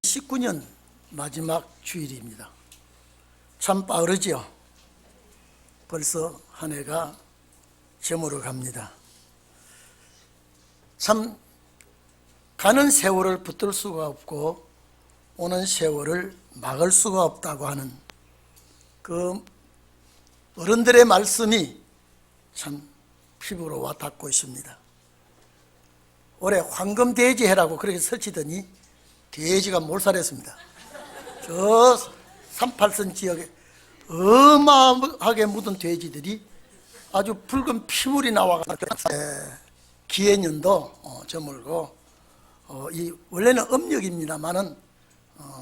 19년 마지막 주일입니다. 참 빠르지요. 벌써 한 해가 저물어 갑니다. 참 가는 세월을 붙들 수가 없고 오는 세월을 막을 수가 없다고 하는 그 어른들의 말씀이 참 피부로 와 닿고 있습니다. 올해 황금돼지 해라고 그렇게 설치더니 돼지가 몰살했습니다. 저 38선 지역에 어마어마하게 묻은 돼지들이 아주 붉은 피물이 나와가지고 기해년도 저물고 이 원래는 음력입니다만은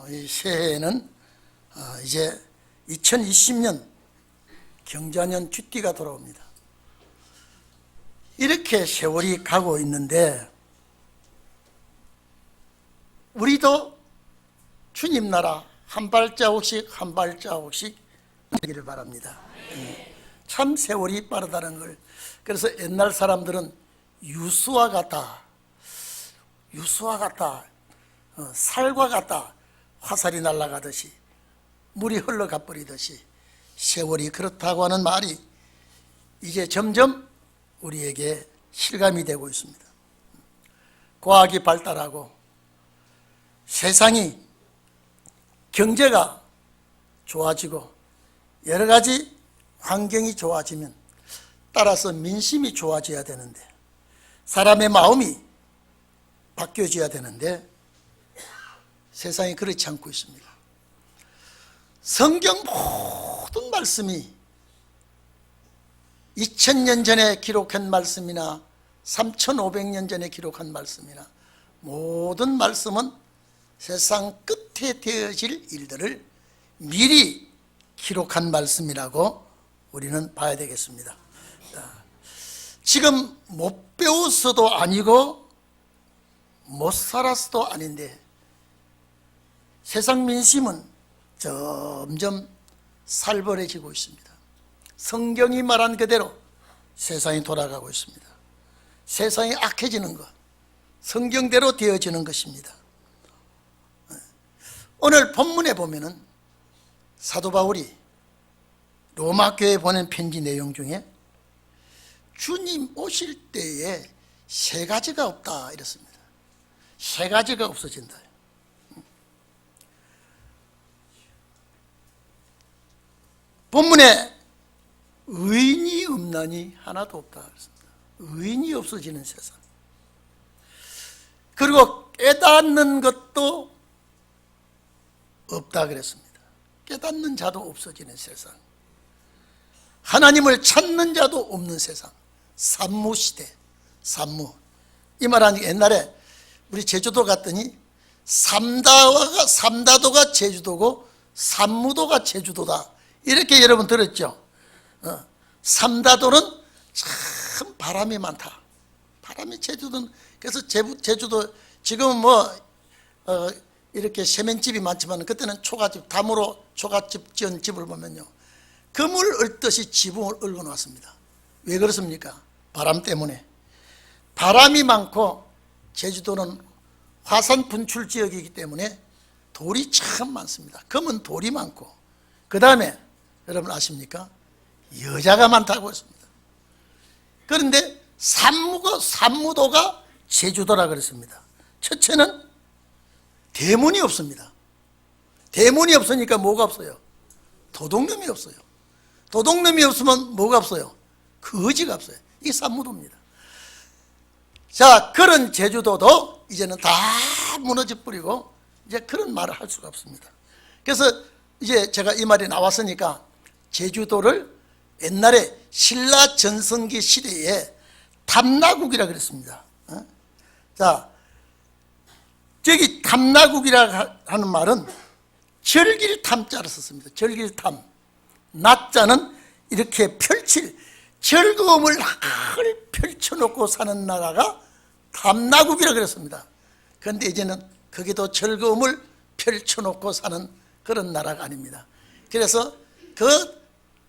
이 새해에는 이제 2020년 경자년 쥐띠가 돌아옵니다. 이렇게 세월이 가고 있는데 우리도 주님 나라 한 발자국씩 한 발자국씩 가기를 바랍니다. 참 세월이 빠르다는 걸. 그래서 옛날 사람들은 유수와 같다, 살과 같다, 화살이 날아가듯이 물이 흘러가 버리듯이 세월이 그렇다고 하는 말이 이제 점점 우리에게 실감이 되고 있습니다. 과학이 발달하고 세상이 경제가 좋아지고 여러 가지 환경이 좋아지면 따라서 민심이 좋아져야 되는데 사람의 마음이 바뀌어져야 되는데 세상이 그렇지 않고 있습니다. 성경 모든 말씀이 2000년 전에 기록한 말씀이나 3500년 전에 기록한 말씀이나 모든 말씀은 세상 끝에 되어질 일들을 미리 기록한 말씀이라고 우리는 봐야 되겠습니다. 지금 못 배워서도 아니고 못 살아서도 아닌데 세상 민심은 점점 살벌해지고 있습니다. 성경이 말한 그대로 세상이 돌아가고 있습니다. 세상이 악해지는 것, 성경대로 되어지는 것입니다. 오늘 본문에 보면은 사도 바울이 로마 교회에 보낸 편지 내용 중에 주님 오실 때에 세 가지가 없다 이랬습니다. 세 가지가 없어진다. 본문에 의인이 없나니 하나도 없다 그랬습니다. 의인이 없어지는 세상. 그리고 깨닫는 것도 없다 그랬습니다. 깨닫는 자도 없어지는 세상. 하나님을 찾는 자도 없는 세상. 산무시대. 산무. 이 말은 옛날에 우리 제주도 갔더니 삼다도가 제주도고 산무도가 제주도다 이렇게 여러분 들었죠? 삼다도는 참 바람이 많다. 바람이 제주도는 그래서 제주도 지금은 이렇게 세면집이 많지만 그때는 초가집, 담으로 초가집 지은 집을 보면요 금을 읊듯이 지붕을 읊어놨습니다. 왜 그렇습니까? 바람 때문에. 바람이 많고 제주도는 화산 분출 지역이기 때문에 돌이 참 많습니다. 금은 돌이 많고 그 다음에 여러분 아십니까? 여자가 많다고 했습니다. 그런데 산무도가 제주도라 그랬습니다. 첫째는 대문이 없습니다. 대문이 없으니까 뭐가 없어요? 도둑놈이 없어요. 도둑놈이 없으면 뭐가 없어요? 거지가 없어요. 이게 산무도입니다. 자, 그런 제주도도 이제는 다 무너져 버리고 이제 그런 말을 할 수가 없습니다. 그래서 이제 제가 이 말이 나왔으니까 제주도를 옛날에 신라 전성기 시대에 탐나국이라 그랬습니다. 자, 저기 탐나국이라 하는 말은 절길탐자를 썼습니다. 절길탐. 낮자는 이렇게 즐거움을 늘 펼쳐놓고 사는 나라가 탐나국이라 그랬습니다. 그런데 이제는 거기도 즐거움을 펼쳐놓고 사는 그런 나라가 아닙니다. 그래서 그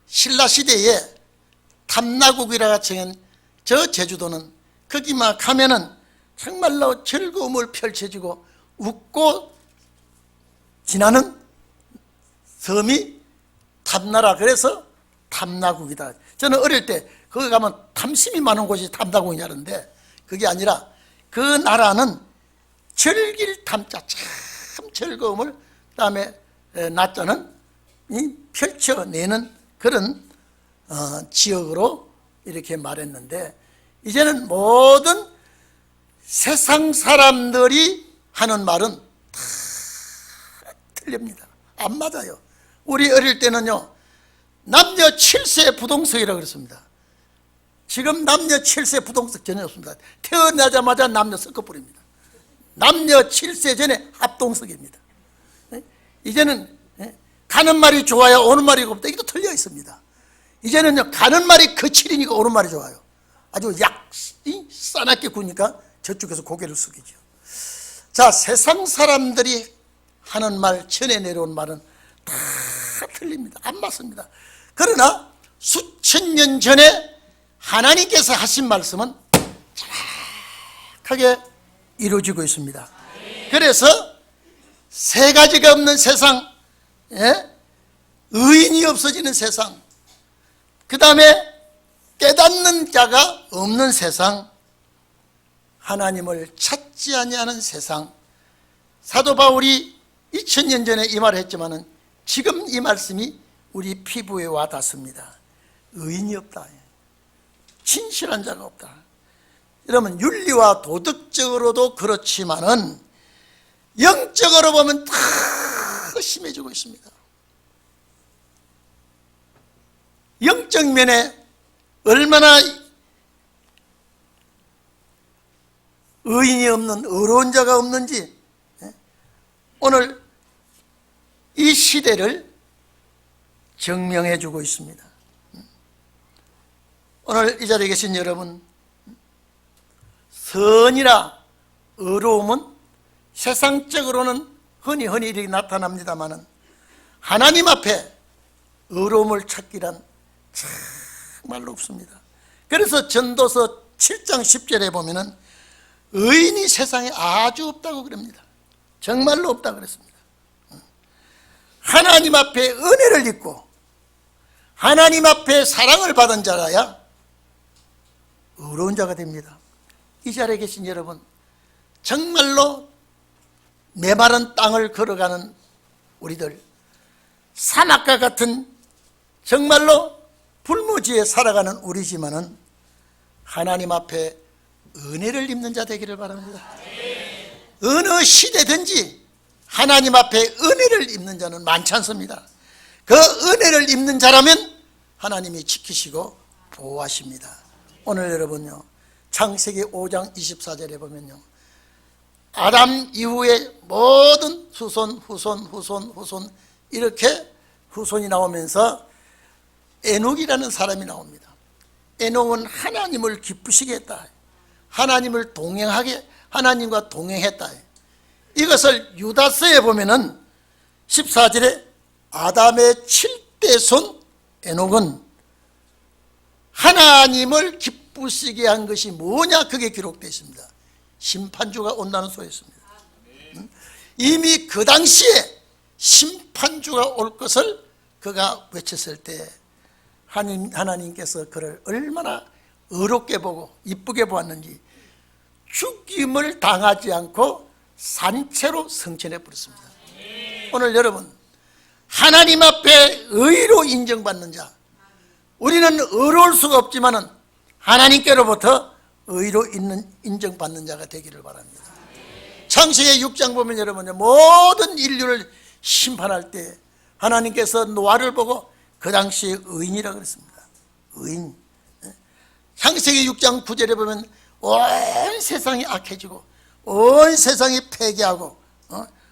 신라시대에 탐나국이라 정한 저 제주도는 거기만 가면은 정말로 즐거움을 펼쳐지고 웃고 지나는 섬이 탐나라. 그래서 탐나국이다. 저는 어릴 때 거기 가면 탐심이 많은 곳이 탐나국이냐는데 그게 아니라 그 나라는 즐길 탐자 참 즐거움을 그다음에 낮자는 펼쳐내는 그런 지역으로 이렇게 말했는데 이제는 모든 세상 사람들이 하는 말은 다 틀립니다. 안 맞아요. 우리 어릴 때는요 남녀 7세 부동석이라고 그랬습니다. 지금 남녀 7세 부동석 전혀 없습니다. 태어나자마자 남녀 섞어버립니다. 남녀 7세 전에 합동석입니다. 이제는 가는 말이 좋아야 오는 말이 없다. 이것도 틀려 있습니다. 이제는요 가는 말이 거칠으니까 오는 말이 좋아요. 아주 싸납게 구니까 저쪽에서 고개를 숙이죠. 자, 세상 사람들이 하는 말, 전해 내려온 말은 다 틀립니다. 안 맞습니다. 그러나 수천 년 전에 하나님께서 하신 말씀은 정확하게 이루어지고 있습니다. 그래서 세 가지가 없는 세상, 의인이 없어지는 세상, 그 다음에 깨닫는 자가 없는 세상, 하나님을 찾지 아니하는 세상. 사도 바울이 2000년 전에 이 말을 했지만은 지금 이 말씀이 우리 피부에 와 닿습니다. 의인이 없다. 진실한 자가 없다. 여러분 윤리와 도덕적으로도 그렇지만은 영적으로 보면 다 심해지고 있습니다. 영적 면에 얼마나 의인이 없는 의로운 자가 없는지 오늘 이 시대를 증명해 주고 있습니다. 오늘 이 자리에 계신 여러분, 선이라 의로움은 세상적으로는 흔히 이렇게 나타납니다마는 하나님 앞에 의로움을 찾기란 정말로 없습니다. 그래서 전도서 7장 10절에 보면은 의인이 세상에 아주 없다고 그럽니다. 정말로 없다고 그랬습니다. 하나님 앞에 은혜를 입고 하나님 앞에 사랑을 받은 자라야 의로운 자가 됩니다. 이 자리에 계신 여러분, 정말로 메마른 땅을 걸어가는 우리들, 사막과 같은 정말로 불모지에 살아가는 우리지만은 하나님 앞에 은혜를 입는 자 되기를 바랍니다. 어느 시대든지 하나님 앞에 은혜를 입는 자는 많지 않습니다. 그 은혜를 입는 자라면 하나님이 지키시고 보호하십니다. 오늘 여러분요, 창세기 5장 24절에 보면요, 아담 이후에 모든 후손 이렇게 후손이 나오면서 에녹이라는 사람이 나옵니다. 에녹은 하나님을 기쁘시게 했다. 하나님을 동행하게, 하나님과 동행했다. 이것을 유다서에 보면은 14절에 아담의 7대 손 에녹은 하나님을 기쁘시게 한 것이 뭐냐, 그게 기록되어 있습니다. 심판주가 온다는 소리였습니다. 이미 그 당시에 심판주가 올 것을 그가 외쳤을 때 하나님께서 그를 얼마나 의롭게 보고 이쁘게 보았는지 죽임을 당하지 않고 산채로 성천해 버렸습니다. 오늘 여러분, 하나님 앞에 의로 인정받는 자, 우리는 의로울 수가 없지만은 하나님께로부터 의로 인정받는 자가 되기를 바랍니다. 창세기 6장 보면 여러분, 모든 인류를 심판할 때 하나님께서 노아를 보고 그 당시에 의인이라고 그랬습니다. 의인. 창세기 6장 9절에 보면 온 세상이 악해지고 온 세상이 폐기하고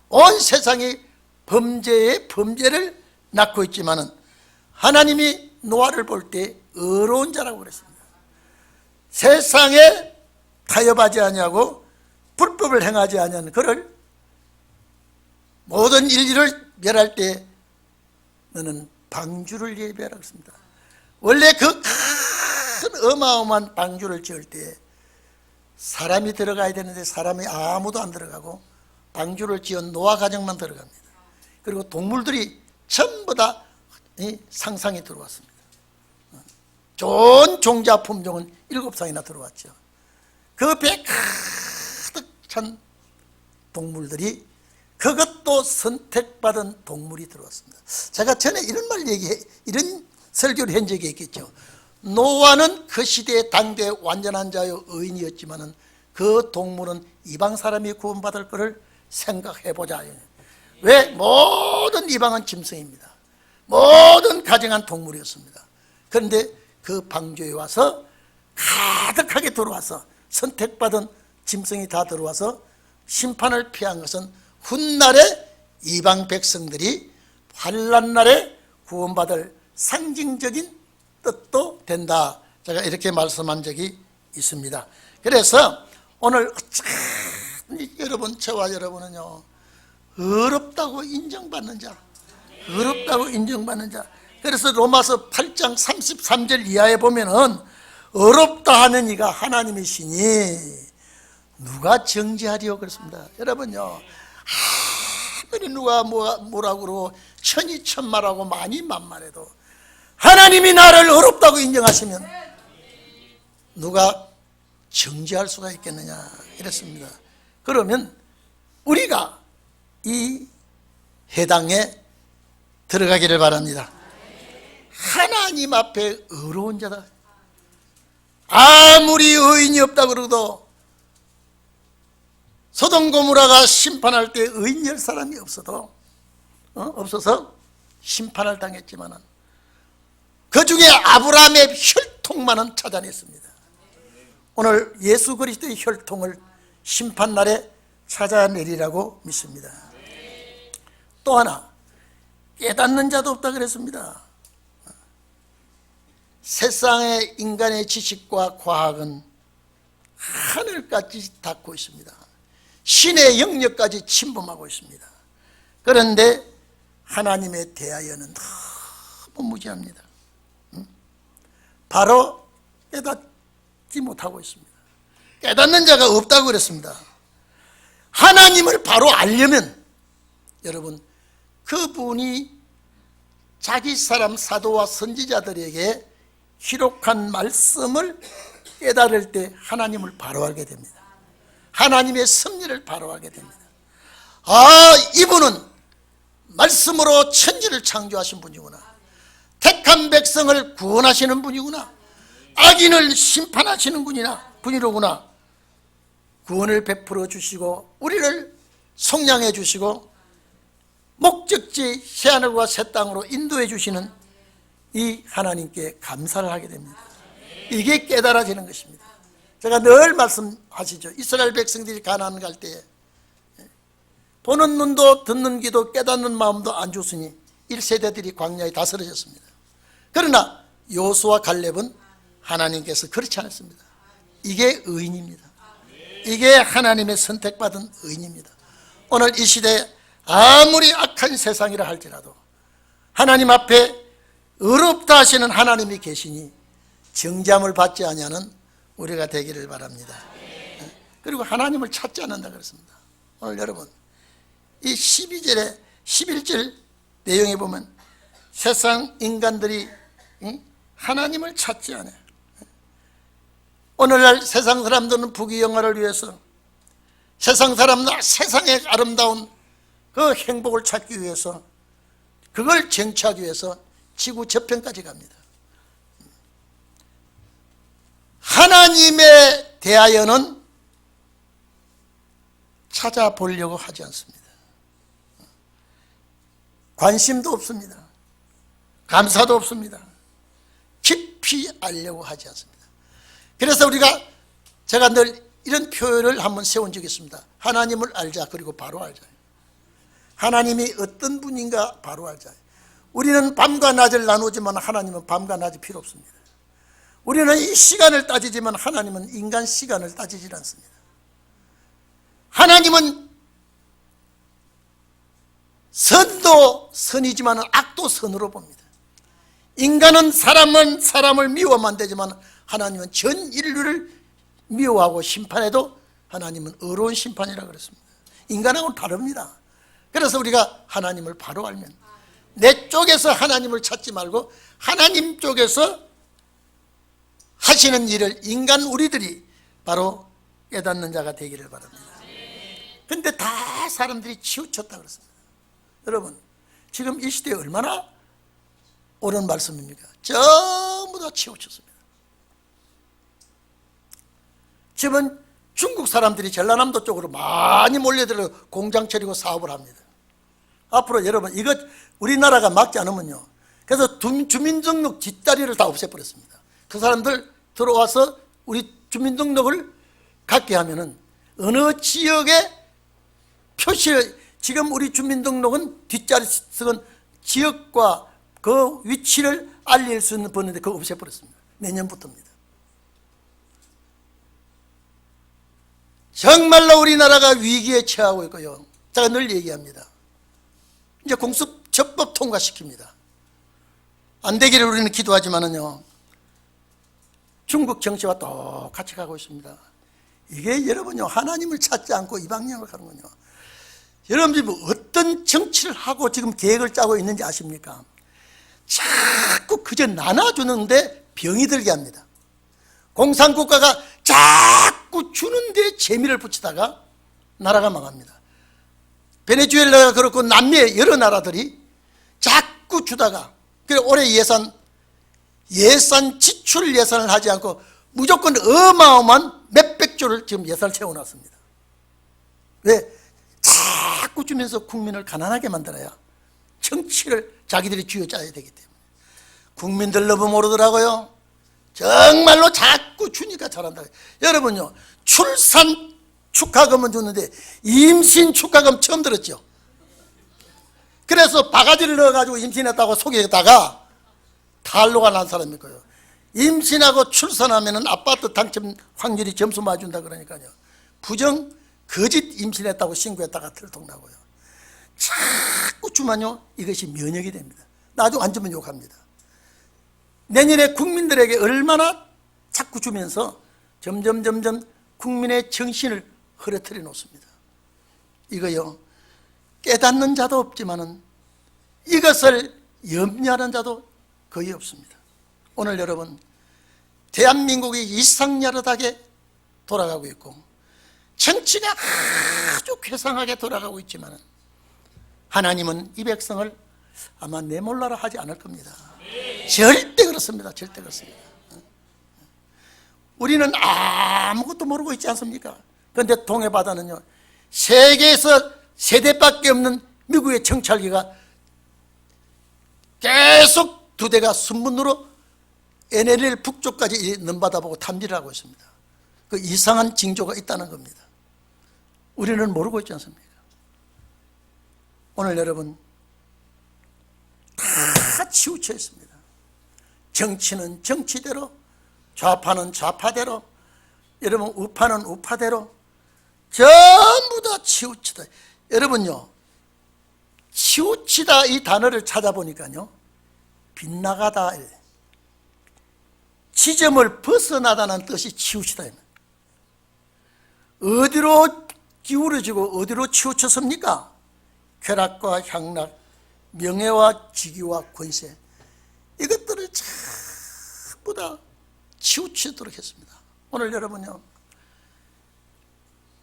온 세상이 범죄를 낳고 있지만은 하나님이 노아를 볼 때 의로운 자라고 그랬습니다. 세상에 타협하지 아니하고 불법을 행하지 아니하는 그를 모든 인류를 멸할 때 너는 방주를 예비하라고 했습니다. 원래 그 큰 어마어마한 방주를 지을 때 사람이 들어가야 되는데 사람이 아무도 안 들어가고 방주를 지은 노아 가정만 들어갑니다. 그리고 동물들이 전부 다 상상이 들어왔습니다. 좋은 종자 품종은 7상이나 들어왔죠. 그 배 가득 찬 동물들이, 그것도 선택받은 동물이 들어왔습니다. 제가 전에 이런 설교를 한 적이 있겠죠. 노아는 그 시대의 당대 완전한 자요 의인이었지만은 그 동물은 이방 사람이 구원받을 것을 생각해보자. 왜? 모든 이방은 짐승입니다. 모든 가정한 동물이었습니다. 그런데 그 방주에 와서 가득하게 들어와서 선택받은 짐승이 다 들어와서 심판을 피한 것은 훗날에 이방 백성들이 환난날에 구원받을 상징적인 뜻도 된다. 제가 이렇게 말씀한 적이 있습니다. 그래서 오늘 여러분, 저와 여러분은요, 어렵다고 인정받는 자, 어렵다고 인정받는 자. 그래서 로마서 8장 33절 이하에 보면은 어렵다 하는 이가 하나님이시니 누가 정죄하리요 그렇습니다. 여러분요, 아무리 누가 뭐라고 그러고 천이천말하고 많이 만말해도 하나님이 나를 어렵다고 인정하시면 누가 정죄할 수가 있겠느냐 이랬습니다. 그러면 우리가 이 해당에 들어가기를 바랍니다. 하나님 앞에 어려운 자다. 아무리 의인이 없다 그러도 소돔 고모라가 심판할 때 의인 열 사람이 없어서 심판을 당했지만은 그 중에 아브라함의 혈통만은 찾아냈습니다. 오늘 예수 그리스도의 혈통을 심판날에 찾아내리라고 믿습니다. 또 하나, 깨닫는 자도 없다 그랬습니다. 세상의 인간의 지식과 과학은 하늘까지 닿고 있습니다. 신의 영역까지 침범하고 있습니다. 그런데 하나님에 대하여는 너무 무지합니다. 바로 깨닫지 못하고 있습니다. 깨닫는 자가 없다고 그랬습니다. 하나님을 바로 알려면 여러분, 그분이 자기 사람 사도와 선지자들에게 기록한 말씀을 깨달을 때 하나님을 바로 알게 됩니다. 하나님의 섭리를 바로 알게 됩니다. 이분은 말씀으로 천지를 창조하신 분이구나. 택한 백성을 구원하시는 분이구나. 악인을 심판하시는 분이로구나. 구원을 베풀어 주시고 우리를 속량해 주시고 목적지 새하늘과 새 땅으로 인도해 주시는 이 하나님께 감사를 하게 됩니다. 이게 깨달아지는 것입니다. 제가 늘 말씀하시죠. 이스라엘 백성들이 가나안 갈 때에 보는 눈도 듣는 귀도 깨닫는 마음도 안 좋으니 1세대들이 광야에 다 쓰러졌습니다. 그러나 여호수아 갈렙은 하나님께서 그렇지 않았습니다. 이게 의인입니다. 이게 하나님의 선택받은 의인입니다. 오늘 이 시대에 아무리 악한 세상이라 할지라도 하나님 앞에 어렵다 하시는 하나님이 계시니 정죄함을 받지 아니하는 우리가 되기를 바랍니다. 그리고 하나님을 찾지 않는다 그랬습니다. 오늘 여러분, 이 12절에 11절 내용에 보면 세상 인간들이 하나님을 찾지 않아요. 오늘날 세상 사람들은 부귀영화를 위해서, 세상 사람들 세상의 아름다운 그 행복을 찾기 위해서, 그걸 쟁취하기 위해서 지구 저편까지 갑니다. 하나님에 대하여는 찾아보려고 하지 않습니다. 관심도 없습니다. 감사도 없습니다. 깊이 알려고 하지 않습니다. 그래서 제가 늘 이런 표현을 한번 세운 적이 있습니다. 하나님을 알자, 그리고 바로 알자. 하나님이 어떤 분인가 바로 알자. 우리는 밤과 낮을 나누지만 하나님은 밤과 낮이 필요 없습니다. 우리는 이 시간을 따지지만 하나님은 인간 시간을 따지질 않습니다. 하나님은 선도 선이지만 악도 선으로 봅니다. 인간은 사람을 미워만 되지만 하나님은 전 인류를 미워하고 심판해도 하나님은 의로운 심판이라고 그랬습니다. 인간하고는 다릅니다. 그래서 우리가 하나님을 바로 알면, 내 쪽에서 하나님을 찾지 말고 하나님 쪽에서 하시는 일을 인간 우리들이 바로 깨닫는 자가 되기를 바랍니다. 근데 다 사람들이 치우쳤다 그랬습니다. 여러분, 지금 이 시대에 얼마나 옳은 말씀입니까? 전부 다 치우쳤습니다. 지금은 중국 사람들이 전라남도 쪽으로 많이 몰려들어 공장 차리고 사업을 합니다. 앞으로 여러분, 이거 우리나라가 막지 않으면요, 그래서 주민등록 뒷자리를 다 없애버렸습니다. 그 사람들 들어와서 우리 주민등록을 갖게 하면은 어느 지역에 지금 우리 주민등록은 뒷자리 쓰는 지역과 그 위치를 알릴 수 있는 번인데 그거 없애버렸습니다. 내년부터입니다. 정말로 우리나라가 위기에 처하고 있고요, 제가 늘 얘기합니다. 이제 공수처법 통과시킵니다. 안 되기를 우리는 기도하지만은요, 중국 정치와 똑같이 가고 있습니다. 이게 여러분요, 하나님을 찾지 않고 이 방향으로 가는군요. 여러분들이 뭐 어떤 정치를 하고 지금 계획을 짜고 있는지 아십니까? 자꾸 그저 나눠주는데 병이 들게 합니다. 공산국가가 자꾸 주는데 재미를 붙이다가 나라가 망합니다. 베네수엘라가 그렇고 남미의 여러 나라들이 자꾸 주다가, 그래 올해 지출 예산을 하지 않고 무조건 어마어마한 몇백조를 지금 예산을 채워놨습니다. 왜? 자꾸 주면서 국민을 가난하게 만들어야 정치를 자기들이 쥐어짜야 되기 때문에. 국민들 너무 모르더라고요. 정말로 자꾸 주니까 잘한다. 여러분요, 출산 축하금은 줬는데 임신 축하금 처음 들었죠. 그래서 바가지를 넣어가지고 임신했다고 속에다가 탈로가 난 사람이 있고요, 임신하고 출산하면 아파트 당첨 확률이 점수 맞준다 그러니까요, 부정 거짓 임신했다고 신고했다가 들통나고요. 자꾸 주면요, 이것이 면역이 됩니다. 나중 안 주면 욕합니다. 내년에 국민들에게 얼마나 자꾸 주면서 점점 국민의 정신을 흐려뜨려 놓습니다. 이거요, 깨닫는 자도 없지만은 이것을 염려하는 자도 거의 없습니다. 오늘 여러분, 대한민국이 이상야릇하게 돌아가고 있고 정치가 아주 쾌상하게 돌아가고 있지만 하나님은 이 백성을 아마 내몰라라 하지 않을 겁니다. 절대 그렇습니다. 절대 그렇습니다. 우리는 아무것도 모르고 있지 않습니까? 그런데 동해바다는요, 세계에서 세 대밖에 없는 미국의 정찰기가 계속 두 대가 순문으로 NLL 북쪽까지 넘바다 보고 탐지를 하고 있습니다. 그 이상한 징조가 있다는 겁니다. 우리는 모르고 있지 않습니까? 오늘 여러분, 다 치우쳐 있습니다. 정치는 정치대로, 좌파는 좌파대로, 여러분 우파는 우파대로 전부 다 치우치다. 여러분요, 치우치다 이 단어를 찾아보니까요, 빗나가다, 지점을 벗어나다는 뜻이 치우치다. 어디로 기울어지고 어디로 치우쳤습니까? 쾌락과 향락, 명예와 직위와 권세, 이것들을 전부 다 치우치도록 했습니다. 오늘 여러분요,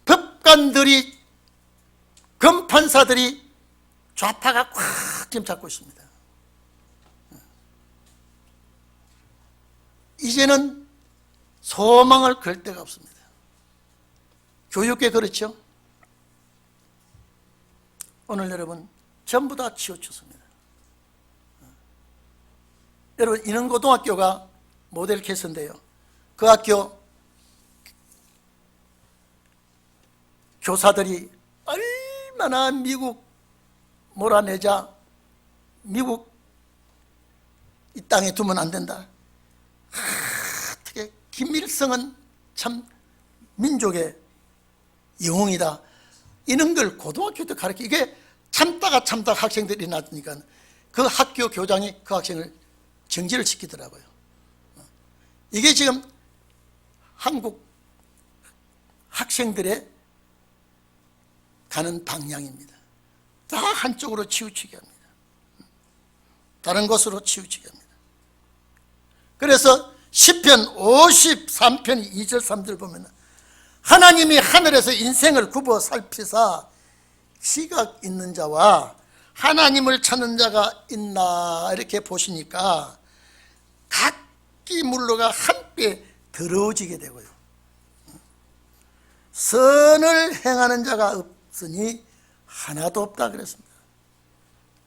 법관들이, 검판사들이 좌파가 꽉 지금 잡고 있습니다. 이제는 소망을 걸 데가 없습니다. 교육계 그렇죠? 오늘 여러분, 전부 다 치우쳤습니다. 여러분, 인원고등학교가 모델 케이스인데요, 그 학교 교사들이 얼마나 미국 몰아내자, 미국 이 땅에 두면 안 된다, 어떻게 김일성은 참 민족의 영웅이다, 이런 걸 고등학교 때 가르쳐. 이게 참다가 학생들이 나니까 그 학교 교장이 그 학생을 정지를 시키더라고요. 이게 지금 한국 학생들의 가는 방향입니다. 다 한쪽으로 치우치게 합니다. 다른 곳으로 치우치게 합니다. 그래서 시편 53편 2절 3절 보면 하나님이 하늘에서 인생을 굽어 살피사 지각 있는 자와 하나님을 찾는 자가 있나 이렇게 보시니까 각기 물러가 함께 더러워지게 되고요. 선을 행하는 자가 없으니 하나도 없다 그랬습니다.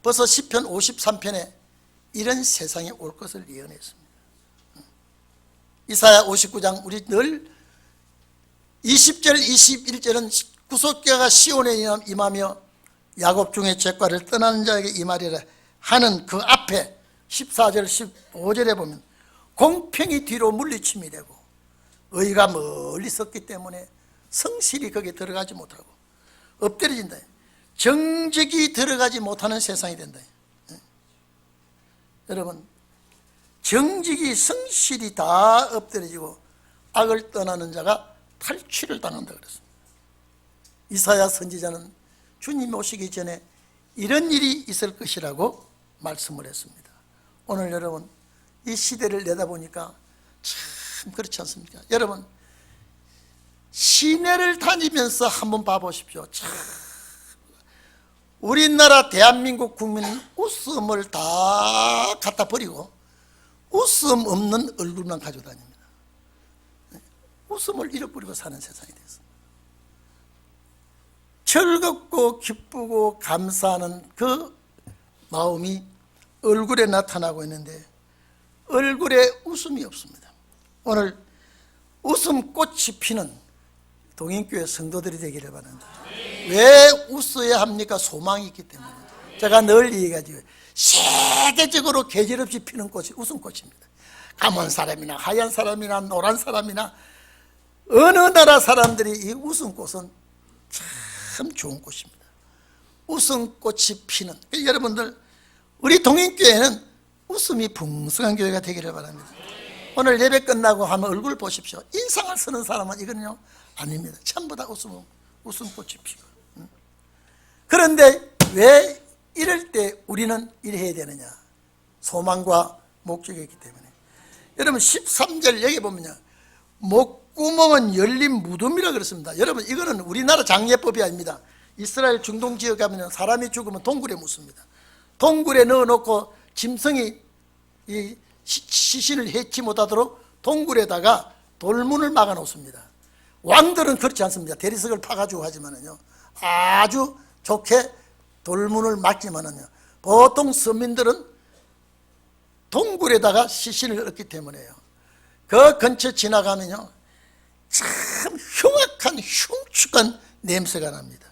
벌써 시편 53편에 이런 세상이 올 것을 예언했습니다. 이사야 59장 우리 늘 20절 21절은 구속기가 시온에 임하며 야곱 중에 죄과를 떠나는 자에게 임하리라 하는 그 앞에 14절 15절에 보면 공평이 뒤로 물리침이 되고 의가 멀리 섰기 때문에 성실히 거기에 들어가지 못하고 엎드려진다. 정직이 들어가지 못하는 세상이 된다. 여러분, 정직이 성실이 다 엎드려지고 악을 떠나는 자가 탈취를 당한다 그랬습니다. 이사야 선지자는 주님 오시기 전에 이런 일이 있을 것이라고 말씀을 했습니다. 오늘 여러분 이 시대를 내다보니까 참 그렇지 않습니까? 여러분 시내를 다니면서 한번 봐보십시오. 참 우리나라 대한민국 국민은 웃음을 다 갖다 버리고 웃음 없는 얼굴만 가지고 다닙니다. 웃음을 잃어버리고 사는 세상이 됐습니다. 즐겁고 기쁘고 감사하는 그 마음이 얼굴에 나타나고 있는데 얼굴에 웃음이 없습니다. 오늘 웃음꽃이 피는 동인교회 성도들이 되기를 바랍니다. 왜 웃어야 합니까? 소망이 있기 때문에. 제가 늘 얘기하죠. 세계적으로 계절없이 피는 꽃이 웃음꽃입니다. 까만 사람이나 하얀 사람이나 노란 사람이나 어느 나라 사람들이 이 웃음꽃은 참 좋은 꽃입니다. 웃음꽃이 피는 여러분들 우리 동인교회는 웃음이 풍성한 교회가 되기를 바랍니다. 오늘 예배 끝나고 하면 얼굴 보십시오. 인상을 쓰는 사람은 이거는요 아닙니다. 전부 다 웃음꽃이 피고. 그런데 왜 이럴 때 우리는 이래야 되느냐? 소망과 목적이 있기 때문에. 여러분 13절 여기 보면요 목구멍은 열린 무덤이라 그랬습니다. 여러분 이거는 우리나라 장례법이 아닙니다. 이스라엘 중동 지역 가면 사람이 죽으면 동굴에 묻습니다. 동굴에 넣어놓고 짐승이 이 시신을 해치 못하도록 동굴에다가 돌문을 막아 놓습니다. 왕들은 그렇지 않습니다. 대리석을 파가지고 하지만은요 아주 좋게 돌문을 막지만은요 보통 서민들은 동굴에다가 시신을 얻기 때문에요 그 근처 지나가면요 참 흉악한 흉측한 냄새가 납니다.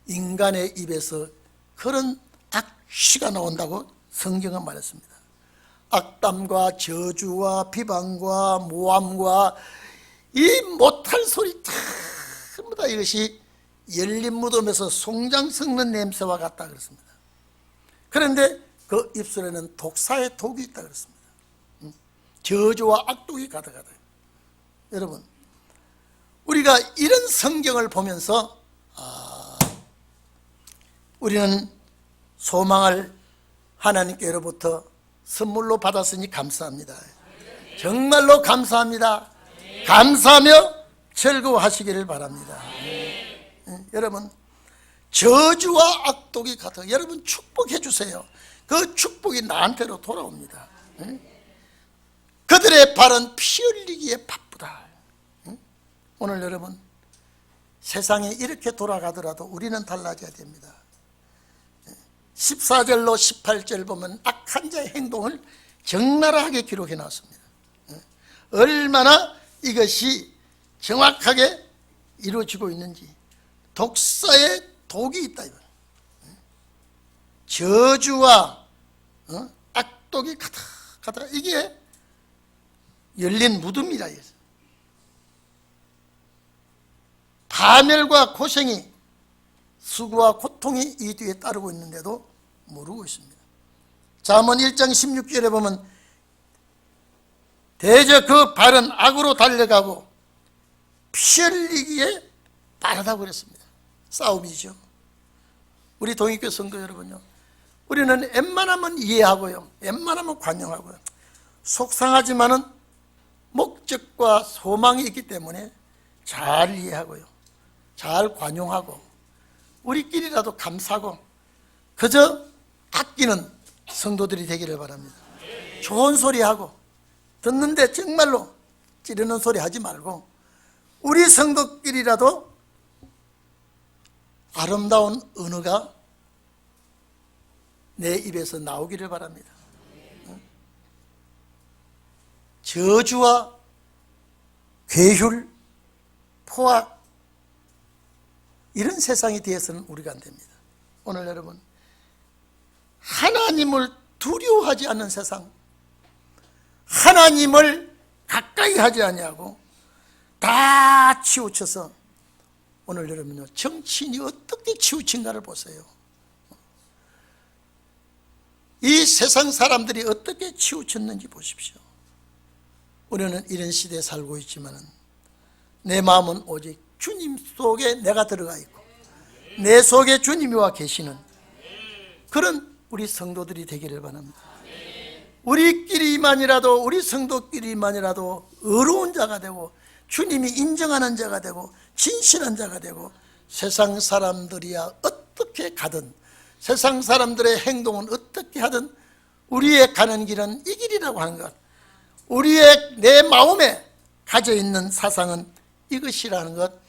인간의 입에서 그런 악취가 나온다고 성경은 말했습니다. 악담과 저주와 비방과 모함과 이 못할 소리 전부 다 이것이 열린 무덤에서 송장 섞는 냄새와 같다 그랬습니다. 그런데 그 입술에는 독사의 독이 있다 그랬습니다. 저주와 악독이 가득하다. 여러분 우리가 이런 성경을 보면서 우리는 소망을 하나님께로부터 선물로 받았으니 감사합니다. 정말로 감사합니다. 감사하며 즐거워하시기를 바랍니다. 여러분 저주와 악독이 가득 여러분 축복해 주세요. 그 축복이 나한테로 돌아옵니다. 그들의 발은 피 흘리기에 바쁘다. 오늘 여러분 세상이 이렇게 돌아가더라도 우리는 달라져야 됩니다. 14절로 18절 보면 악한 자의 행동을 적나라하게 기록해 놨습니다. 얼마나 이것이 정확하게 이루어지고 있는지. 독사의 독이 있다. 저주와 악독이 가득하다. 이게 열린 무덤이라. 파멸과 고생이 수고와 고통이 이 뒤에 따르고 있는데도 모르고 있습니다. 잠언 1장 16절에 보면 대저 그 발은 악으로 달려가고 피 흘리기에 빠르다고 그랬습니다. 싸움이죠. 우리 동익교 성도 여러분요, 우리는 웬만하면 이해하고요, 웬만하면 관용하고요, 속상하지만은 목적과 소망이 있기 때문에 잘 이해하고요, 잘 관용하고, 우리끼리라도 감사하고 그저 아끼는 성도들이 되기를 바랍니다. 좋은 소리 하고, 듣는데 정말로 찌르는 소리 하지 말고, 우리 성도끼리라도 아름다운 언어가 내 입에서 나오기를 바랍니다. 저주와 괴휼, 포악, 이런 세상이 되어서는 우리가 안 됩니다. 오늘 여러분, 하나님을 두려워하지 않는 세상, 하나님을 가까이 하지 아니하고 다 치우쳐서, 오늘 여러분요, 정치인이 어떻게 치우친가를 보세요. 이 세상 사람들이 어떻게 치우쳤는지 보십시오. 우리는 이런 시대에 살고 있지만 내 마음은 오직 주님 속에 내가 들어가 있고 내 속에 주님이 와 계시는 그런 우리 성도들이 되기를 바랍니다. 우리끼리만이라도, 우리 성도끼리만이라도 의로운 자가 되고 주님이 인정하는 자가 되고 진실한 자가 되고, 세상 사람들이야 어떻게 가든, 세상 사람들의 행동은 어떻게 하든 우리의 가는 길은 이 길이라고 하는 것, 우리의 내 마음에 가져 있는 사상은 이것이라는 것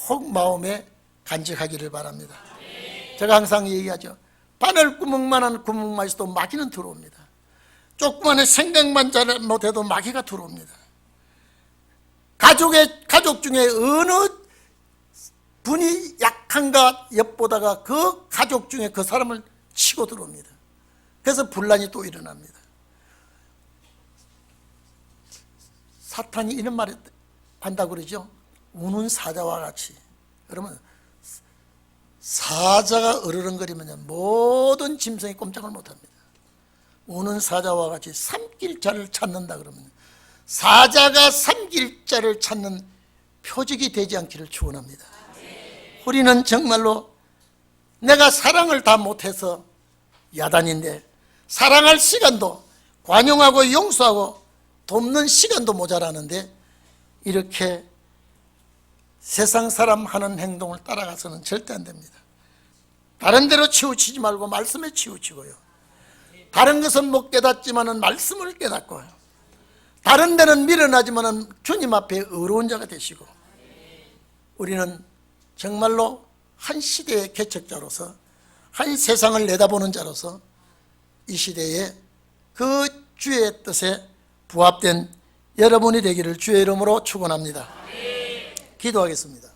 꼭 마음에 간직하기를 바랍니다. 제가 항상 얘기하죠. 바늘구멍만한 구멍만 있어도 마귀는 들어옵니다. 조그마한 생각만 잘못해도 마귀가 들어옵니다. 가족 중에 어느 분이 약한가 엿보다가 그 가족 중에 그 사람을 치고 들어옵니다. 그래서 분란이 또 일어납니다. 사탄이 이런 말을 한다고 그러죠. 우는 사자와 같이. 그러면 사자가 으르렁거리면 모든 짐승이 꼼짝을 못합니다. 우는 사자와 같이 삼킬 자를 찾는다 그러면, 사자가 삼킬 자를 찾는 표적이 되지 않기를 축원합니다. 우리는 정말로 내가 사랑을 다 못해서 야단인데, 사랑할 시간도, 관용하고 용서하고 돕는 시간도 모자라는데, 이렇게 세상 사람 하는 행동을 따라가서는 절대 안 됩니다. 다른 데로 치우치지 말고 말씀에 치우치고요, 다른 것은 못 깨닫지만은 말씀을 깨닫고요, 다른 데는 미련하지만은 주님 앞에 의로운 자가 되시고, 우리는 정말로 한 시대의 개척자로서, 한 세상을 내다보는 자로서 이 시대에 그 주의 뜻에 부합된 여러분이 되기를 주의 이름으로 축원합니다. 기도하겠습니다.